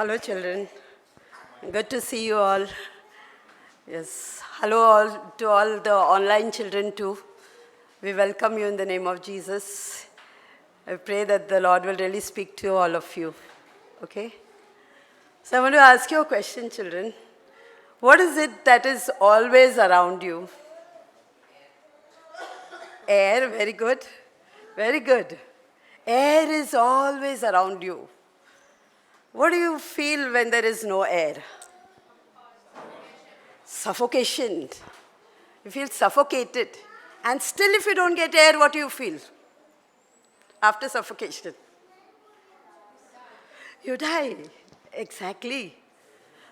Hello, children. Good to see you all. Yes. Hello, all to all the online children too. We welcome you in the name of Jesus. I pray that the Lord will really speak to all of you. Okay? So I want to ask you a question, children. What is it that is always around you? Air, very good. Very good. Air is always around you. What do you feel when there is no air? Suffocation. You feel suffocated. And still, if you don't get air, what do you feel after suffocation? You die. Exactly.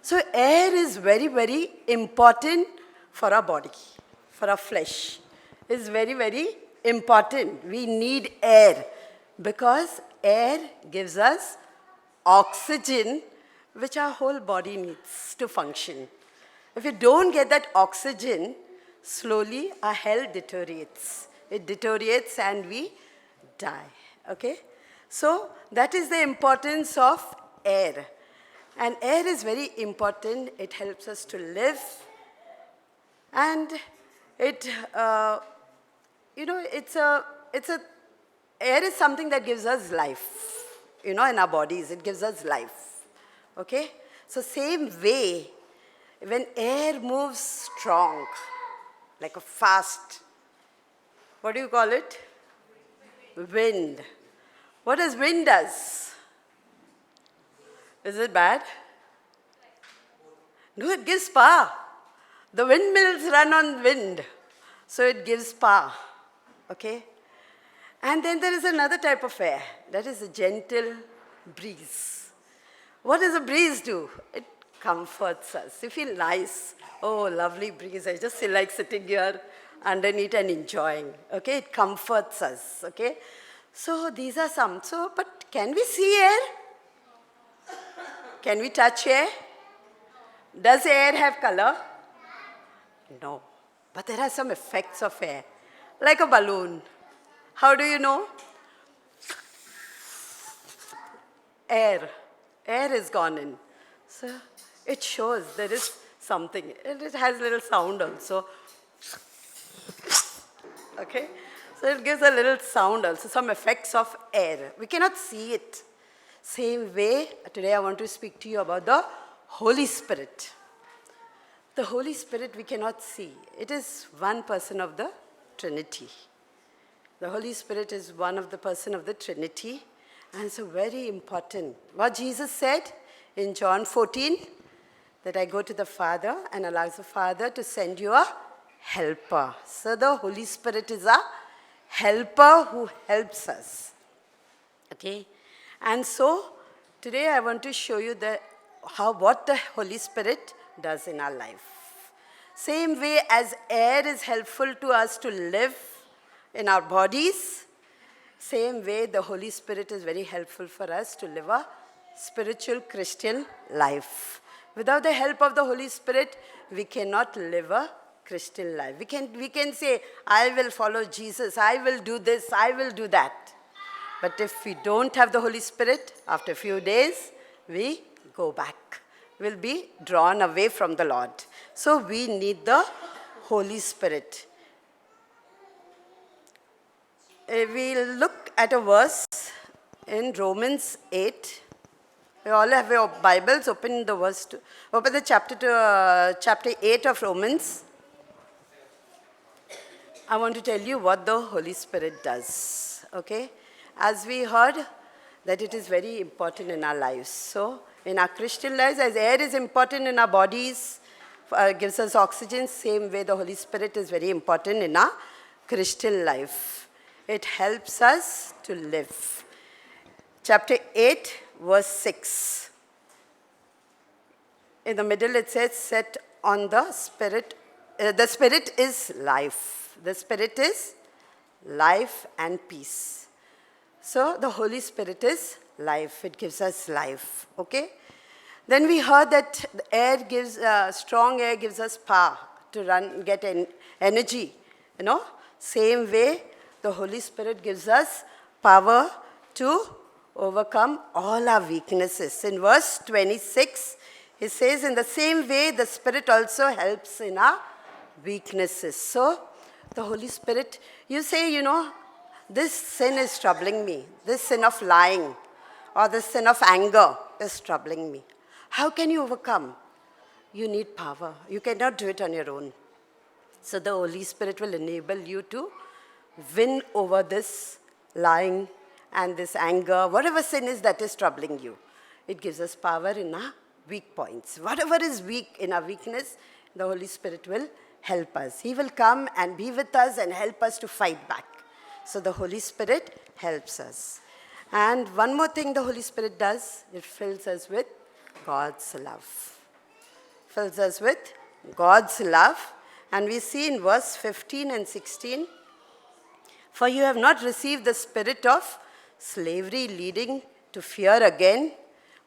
So, air is very, very important for our body, for our flesh. It's very, very important. We need air because air gives us oxygen, which our whole body needs to function. If you don't get that oxygen, slowly our health deteriorates. It deteriorates and we die. Okay? So that is the importance of air. And air is very important. It helps us to live. And it, air is something that gives us life. In our bodies, it gives us life. Okay? So same way, when air moves strong, like a fast, what do you call it? Wind. What does wind does? Is it bad? No, it gives power. The windmills run on wind, so it gives power. Okay? And then there is another type of air, that is a gentle breeze. What does a breeze do? It comforts us. You feel nice. Oh, lovely breeze. I just feel like sitting here underneath and enjoying. Okay, it comforts us. Okay, so these are some. So, but can we see air? Can we touch air? Does air have color? No. But there are some effects of air, like a balloon. How do you know? Air. Air is gone in. So it shows there is something. And it has a little sound also. Okay? So it gives a little sound also, some effects of air. We cannot see it. Same way, today I want to speak to you about the Holy Spirit. The Holy Spirit we cannot see. It is one person of the Trinity. The Holy Spirit is one of the person of the Trinity. And so very important. What Jesus said in John 14, that I go to the Father and allows the Father to send you a helper. So the Holy Spirit is a helper who helps us. Okay? And so today I want to show you what the Holy Spirit does in our life. Same way as air is helpful to us to live in our bodies, same way the Holy Spirit is very helpful for us to live a spiritual Christian life. Without the help of the Holy Spirit, we cannot live a Christian life. We can say, I will follow Jesus, I will do this, I will do that. But if we don't have the Holy Spirit, after a few days, we go back. We'll be drawn away from the Lord. So we need the Holy Spirit. We'll look at a verse in Romans 8. You all have your Bibles, open the chapter 8 of Romans. I want to tell you what the Holy Spirit does. Okay? As we heard, that it is very important in our lives. So, in our Christian lives, as air is important in our bodies, gives us oxygen, same way the Holy Spirit is very important in our Christian life. It helps us to live. Chapter 8, verse 6. In the middle it says, set on the Spirit. The Spirit is life. The Spirit is life and peace. So the Holy Spirit is life. It gives us life. Okay? Then we heard that strong air gives us power to get energy. Same way, the Holy Spirit gives us power to overcome all our weaknesses. In verse 26, he says, in the same way, the Spirit also helps in our weaknesses. So, the Holy Spirit, you say, this sin is troubling me. This sin of lying or this sin of anger is troubling me. How can you overcome? You need power. You cannot do it on your own. So the Holy Spirit will enable you to win over this lying and this anger, whatever sin is that is troubling you. It gives us power in our weak points. Whatever is weak in our weakness, the Holy Spirit will help us. He will come and be with us and help us to fight back. So the Holy Spirit helps us. And one more thing the Holy Spirit does, it fills us with God's love. Fills us with God's love. And we see in verse 15 and 16, for you have not received the spirit of slavery leading to fear again,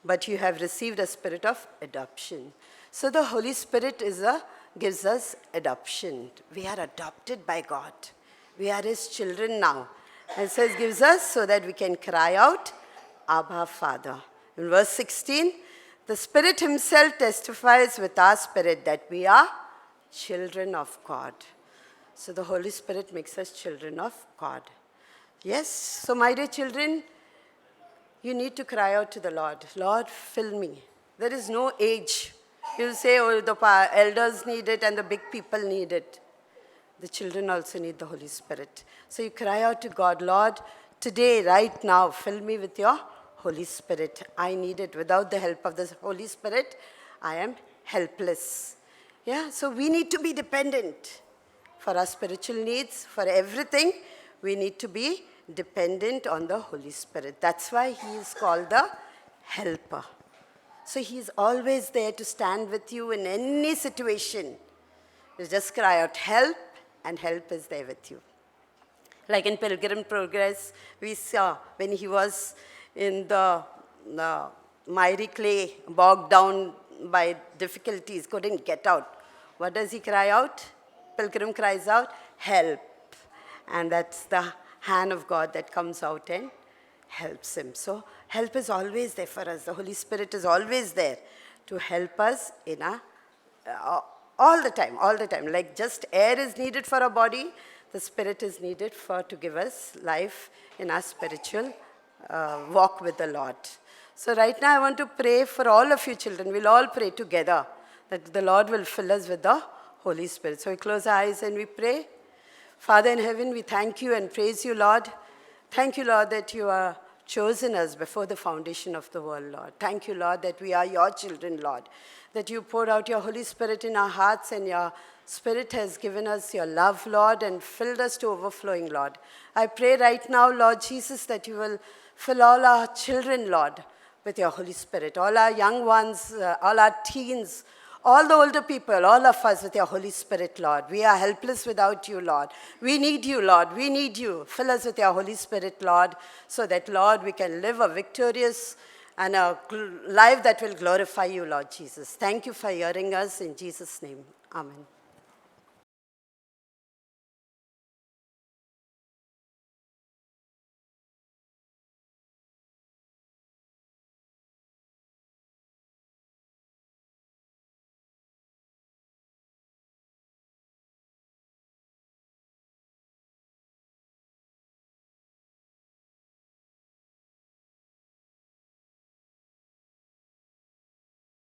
but you have received a spirit of adoption. So the Holy Spirit gives us adoption. We are adopted by God. We are His children now. And so it gives us so that we can cry out, Abba, Father. In verse 16, the Spirit Himself testifies with our spirit that we are children of God. So the Holy Spirit makes us children of God. Yes, so my dear children, you need to cry out to the Lord. Lord, fill me. There is no age. You'll say, oh, the elders need it and the big people need it. The children also need the Holy Spirit. So you cry out to God, Lord, today, right now, fill me with your Holy Spirit. I need it. Without the help of the Holy Spirit, I am helpless. Yeah, so we need to be dependent. For our spiritual needs, for everything, we need to be dependent on the Holy Spirit. That's why He is called the Helper. So He is always there to stand with you in any situation. You just cry out, help, and help is there with you. Like in Pilgrim Progress, we saw when he was in the miry clay, bogged down by difficulties, couldn't get out. What does he cry out? Pilgrim cries out, help. And that's the hand of God that comes out and helps him. So help is always there for us. The Holy Spirit is always there to help us in all the time. Like just air is needed for our body, the Spirit is needed to give us life in our spiritual walk with the Lord. So right now I want to pray for all of you children. We'll all pray together that the Lord will fill us with the Holy Spirit. So we close our eyes and we pray. Father in heaven, we thank you and praise you, Lord. Thank you, Lord, that you are chosen us before the foundation of the world, Lord. Thank you, Lord, that we are your children, Lord. That you poured out your Holy Spirit in our hearts and your Spirit has given us your love, Lord, and filled us to overflowing, Lord. I pray right now, Lord Jesus, that you will fill all our children, Lord, with your Holy Spirit. All our young ones, all our teens, all the older people, all of us with your Holy Spirit, Lord. We are helpless without you, Lord. We need you, Lord. We need you. Fill us with your Holy Spirit, Lord, so that, Lord, we can live a victorious and a life that will glorify you, Lord Jesus. Thank you for hearing us. In Jesus' name, amen.